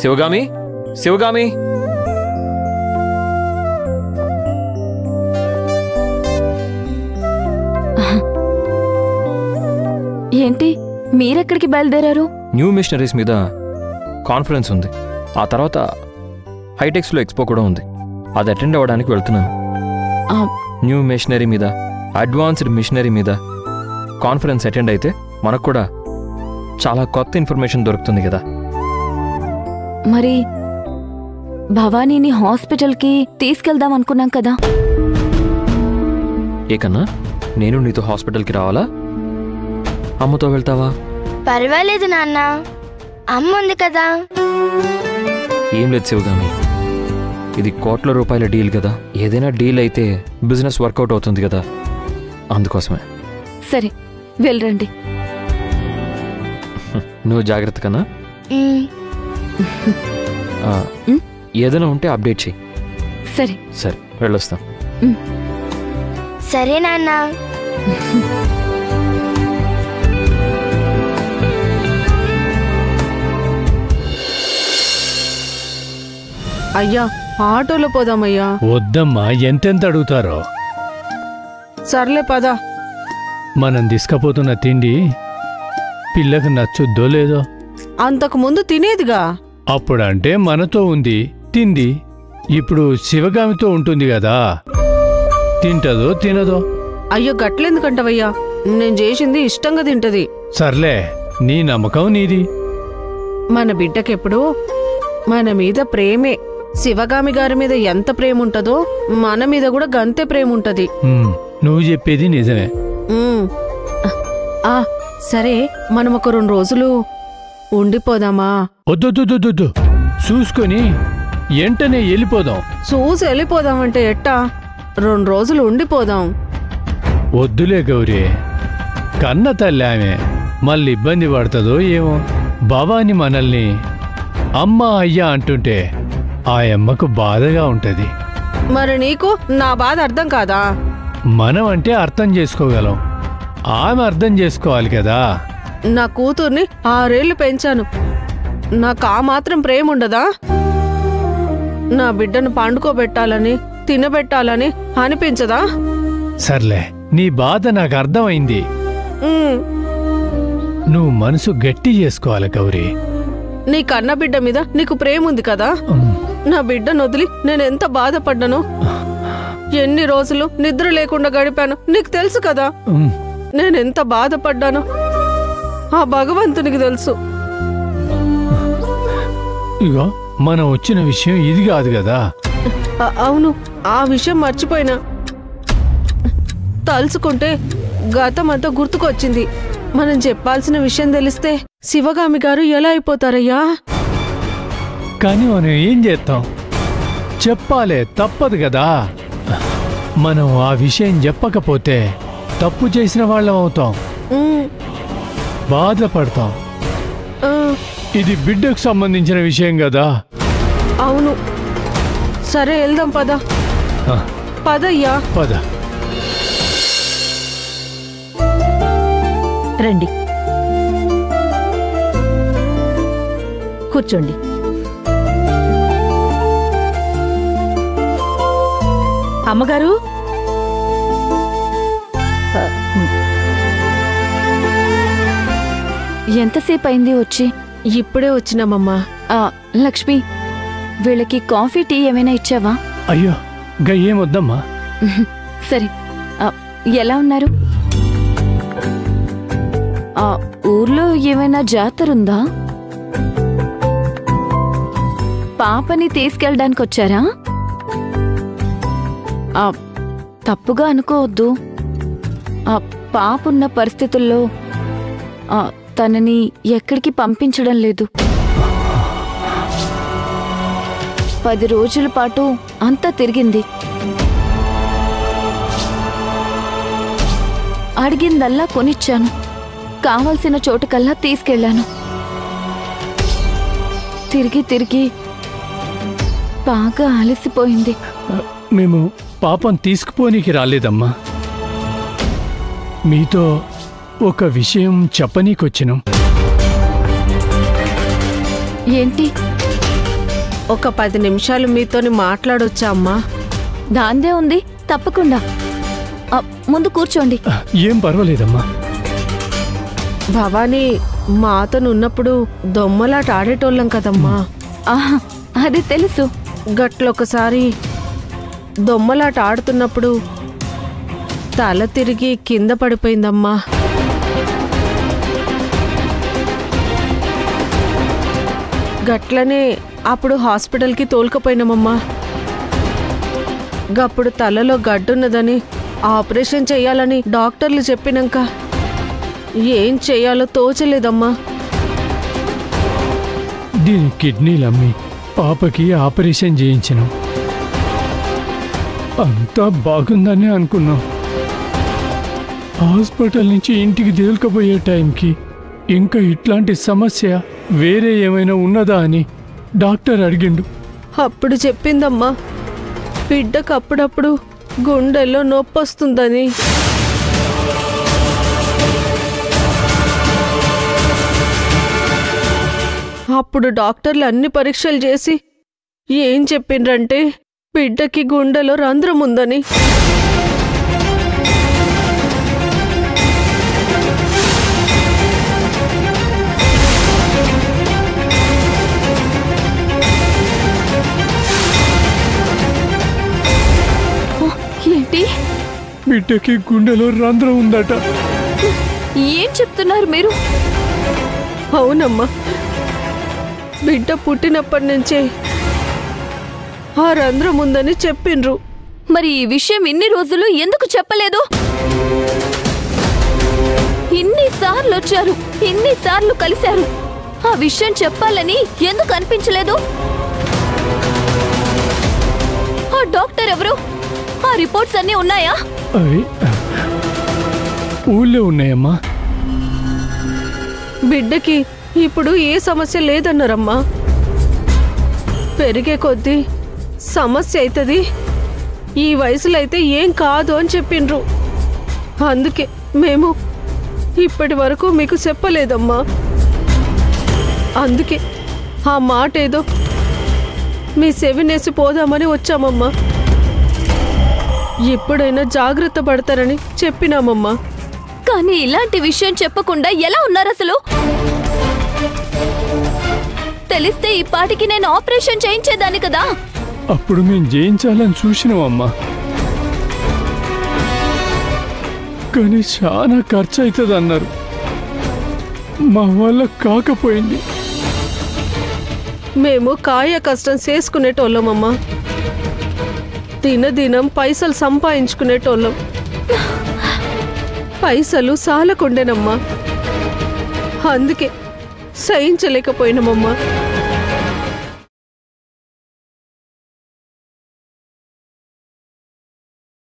శివగామి, శివగామి. ఏంటి మీరెక్కడికి బయలుదేరారు? New machineries మీద కాన్ఫరెన్స్ ఉంది. ఆ తర్వాత హైటెక్స్లో ఎక్స్పో కూడా ఉంది. అది అటెండ్ అవ్వడానికి వెళ్తున్నాను. న్యూ మిషనరీ మీద, అడ్వాన్స్డ్ మిషనరీ మీద కాన్ఫరెన్స్ అటెండ్ అయితే మనకు కూడా చాలా కొత్త ఇన్ఫర్మేషన్ దొరుకుతుంది కదా. మరి భవానీని హాస్పిటల్కి తీసుకెళ్దాం అనుకున్నాం కదా. ఏకన్నా, నేను నీతో హాస్పిటల్కి రావాలా? అమ్మతో వెళ్తావా? పర్వాలేదు నాన్న, అమ్మ ఉంది కదా. ఏం లేదు శివగామి, ఇది కోట్ల రూపాయల డీల్ కదా. ఏదైనా డీల్ అయితే బిజినెస్ వర్కౌట్ అవుతుంది కదా, అందుకోసమే. సరే వెళ్ళరండి. నువ్వు జాగ్రత్త కన్నా. ఏదైనా ఉంటే అప్డేట్ చెయ్యి. సరే సరే, వెళ్ళొస్తాం. సరే నాన్న. అయ్యా, ఆటోలో పోదామయ్యా. వద్దమ్మా, ఎంతెంత అడుగుతారో. సర్లే పదా. మనం తీసుకపోతున్న తిండి పిల్లకు నచ్చుద్దో లేదో. అంతకు ముందు తినేదిగా. అప్పుడంటే మనతో ఉంది, తింది. ఇప్పుడు శివగామితో ఉంటుంది కదా, తింటదో తినదో. అయ్యో, గట్లెందుకంటవయ్యా, నేను చేసింది ఇష్టంగా తింటది. సర్లే, నీ నమ్మకం నీది. మన బిడ్డకెప్పుడు మన మీద ప్రేమే. శివగామి గారి మీద ఎంత ప్రేమ ఉంటదో మన మీద కూడా గంతే ప్రేమ ఉంటది. నువ్వు చెప్పేది నిజమే. సరే, మనం ఒక 2 రోజులు ఉండిపోదామా? వద్దు, చూసుకొని ఎంటనే వెళ్ళిపోదాం. చూసి వెళ్ళిపోదామంటే ఎట్టా? 2 రోజులు ఉండిపోదాం. వద్దులే గౌరీ, కన్న తల్లి ఆమె మళ్ళీ ఇబ్బంది పడుతుందో ఏమో. భవాని మనల్ని అమ్మ అయ్యా అంటుంటే ఆ అమ్మకు బాధగా ఉంటది. మరి నీకు నా బాధ అర్థం కాదా? మనం అంటే అర్థం చేసుకోగలం, ఆమె అర్థం చేసుకోవాలి కదా. నా కూతుర్ని 6 ఏళ్లు పెంచాను, నాకు ఆ మాత్రం ప్రేమ ఉండదా? నా బిడ్డను పండుకోబెట్టాలని, తినబెట్టాలని అనిపించదా? సర్లే, నీ బాధ నాకు అర్థమైంది. నువ్వు మనసు గట్టి చేసుకోవాలి గౌరీ. నీ కన్న బిడ్డ మీద నీకు ప్రేమ ఉంది కదా. నా బిడ్డను వదిలి నేనెంత బాధపడ్డాను, ఎన్ని రోజులు నిద్ర లేకుండా గడిపాను నీకు తెలుసు కదా. నేనెంత బాధపడ్డాను ఆ భగవంతునికి తెలుసు. ఇగో, మనం వచ్చిన విషయం ఇది కాదు కదా. అవును, ఆ విషయం మర్చిపోయినా. తలుచుకుంటే గతమంతా గుర్తుకొచ్చింది. మనం చెప్పాల్సిన విషయం తెలిస్తే శివగామి గారు ఎలా అయిపోతారయ్యా? కానీ మనం ఏం చేస్తాం? చెప్పాలే, తప్పదు కదా. మనం ఆ విషయం చెప్పకపోతే తప్పు చేసిన వాళ్ళం అవుతాం, బాధపడతాం. ఇది బిడ్డకు సంబంధించిన విషయం కదా. అవును, సరే వెళ్దాం పద. పదయ్యా, పద. రండి, కూర్చోండి. అమ్మగారు, ఎంతసేపు అయింది వచ్చి? ఇప్పుడే వచ్చినామమ్మా. లక్ష్మి, వీళ్ళకి కాఫీ టీ ఏమైనా ఇచ్చావా? అయ్యో, గా ఏమొద్దమ్మా. సరే, ఎలా ఉన్నారు? ఊర్లో ఏమైనా జాతరుందా? పాపని తీసుకెళ్ళడానికి వచ్చారా? తప్పుగా అనుకోవద్దు. పాపున్న పరిస్థితుల్లో తనని ఎక్కడికి పంపించడం లేదు. 10 రోజుల పాటు అంతా తిరిగింది. అడిగిందల్లా కొనిచ్చాను, కావలసిన చోటుకల్లా తీసుకెళ్లాను. తిరిగి తిరిగి బాగా అలసిపోయింది. మేము పాపం తీసుకుపోనీకి రాలేదమ్మా, మీతో ఒక విషయం చెప్పనీకొచ్చినాం. ఏంటి? ఒక 10 నిమిషాలు మీతోని మాట్లాడొచ్చా అమ్మా? దాందే ఉంది, తప్పకుండా. ముందు కూర్చోండి. ఏం పర్వాలేదమ్మా. భవానీ, మాతోనున్నప్పుడు దొమ్మలాట ఆడేటోళ్ళం కదమ్మా. ఆహా, అది తెలుసు. గట్లొకసారి దొమ్మలాట ఆడుతున్నప్పుడు తల తిరిగి కింద పడిపోయిందమ్మా. గట్లనే అప్పుడు హాస్పిటల్కి తోలుకపోయినామమ్మా. గప్పుడు తలలో గడ్డున్నదని ఆపరేషన్ చెయ్యాలని డాక్టర్లు చెప్పినాక ఏం చెయ్యాలో తోచలేదమ్మా. దీని కిడ్నీలు అమ్మి పాపకి ఆపరేషన్ చేయించను. అంతా బాగుందని అనుకున్నాం. హాస్పిటల్ నుంచి ఇంటికి తేలుకపోయే టైంకి ఇంకా ఇట్లాంటి సమస్య వేరే ఏమైనా ఉన్నదా అని డాక్టర్ అడిగిండు. అప్పుడు చెప్పిందమ్మా, బిడ్డకు అప్పుడప్పుడు గుండెల్లో నొప్పి వస్తుందని. అప్పుడు డాక్టర్లు అన్ని పరీక్షలు చేసి ఏం చెప్పిండ్రంటే బిడ్డకి గుండెలో రంధ్రం ఉందని. ఏంటి? బిడ్డకి గుండెలో రంధ్రం ఉందట. ఏం చెప్తున్నారు మీరు? అవునమ్మా, బిడ్డ పుట్టినప్పటి నుంచే ఆ రంధ్రం ఉందని చెప్పిండ్రు. మరి ఈ విషయం ఇన్ని రోజులు ఎందుకు చెప్పలేదు? ఇన్నిసార్లు వచ్చారు, ఇన్నిసార్లు కలిశారు. ఆ విషయం చెప్పాలని ఎందుకు అనిపించలేదు? ఆ డాక్టర్ ఎవరు? ఆ రిపోర్ట్స్ అన్నీ ఉన్నాయా? అవి ఊళ్ళో ఉన్నాయమ్మా. బిడ్డకి ఇప్పుడు ఏ సమస్య లేదన్నారమ్మా. పెరిగే కొద్దీ సమస్య అవుతుంది, ఈ వయసులో అయితే ఏం కాదు అని చెప్పిండ్రు. అందుకే మేము ఇప్పటి వరకు మీకు చెప్పలేదమ్మా. అందుకే ఆ మాట ఏదో మీ సెవినేసి పోదామని వచ్చామమ్మా. ఎప్పుడైనా జాగ్రత్త పడతారని చెప్పినామమ్మా. కానీ ఇలాంటి విషయం చెప్పకుండా ఎలా ఉన్నారు అసలు? తెలిస్తే ఈ పాటికి నేను ఆపరేషన్ చేయించేదాన్ని కదా. అప్పుడు మేము చేయించాలని చూసినామమ్మా, కానీ చాలా ఖర్చు అవుతుంది అన్నారు. మా వల్ల కాకపోయింది. మేము కాయ కష్టం చేసుకునేటోళ్ళమమ్మా. దినదినం పైసలు సంపాదించుకునేటోళ్ళం. పైసలు సాలకుండేనమ్మా. అందుకే సహించలేకపోయినామమ్మా.